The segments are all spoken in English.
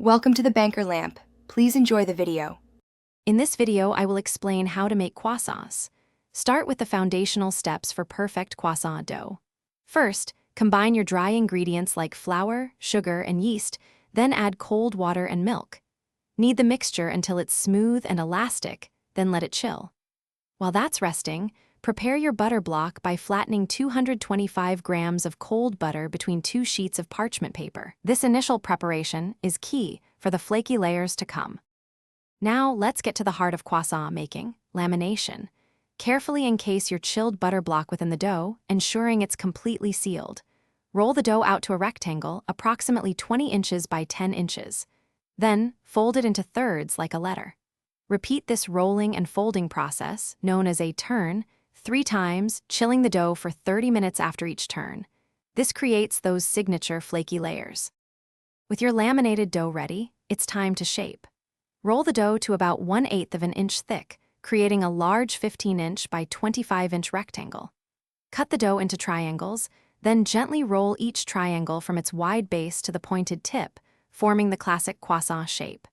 Welcome to the Banker Lamp. Please enjoy the video. In this video, I will explain how to make croissants. Start with the foundational steps for perfect croissant dough. First, combine your dry ingredients like flour, sugar, and yeast, then add cold water and milk. Knead the mixture until it's smooth and elastic, then let it chill. While that's resting, prepare your butter block by flattening 225 grams of cold butter between 2 sheets of parchment paper. This initial preparation is key for the flaky layers to come. Now let's get to the heart of croissant making, lamination. Carefully encase your chilled butter block within the dough, ensuring it's completely sealed. Roll the dough out to a rectangle approximately 20 inches by 10 inches. Then, fold it into thirds like a letter. Repeat this rolling and folding process, known as a turn, 3 times, chilling the dough for 30 minutes after each turn. This creates those signature flaky layers. With your laminated dough ready, it's time to shape. Roll the dough to about 1/8 of an inch thick, creating a large 15-inch by 25-inch rectangle. Cut the dough into triangles, then gently roll each triangle from its wide base to the pointed tip, forming the classic croissant shape.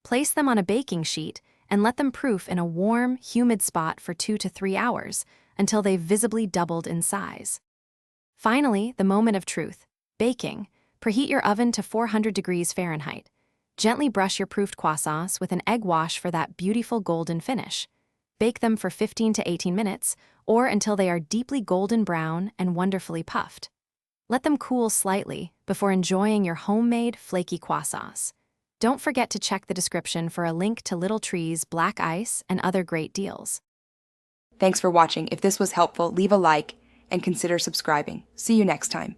Place them on a baking sheet and let them proof in a warm, humid spot for 2 to 3 hours until they've visibly doubled in size. Finally, the moment of truth, baking. Preheat your oven to 400 degrees Fahrenheit. Gently brush your proofed croissants with an egg wash for that beautiful golden finish. Bake them for 15 to 18 minutes, or until they are deeply golden brown and wonderfully puffed. Let them cool slightly before enjoying your homemade flaky croissants. Don't forget to check the description for a link to Little Tree's black ice and other great deals. Thanks for watching. If this was helpful, leave a like and consider subscribing. See you next time.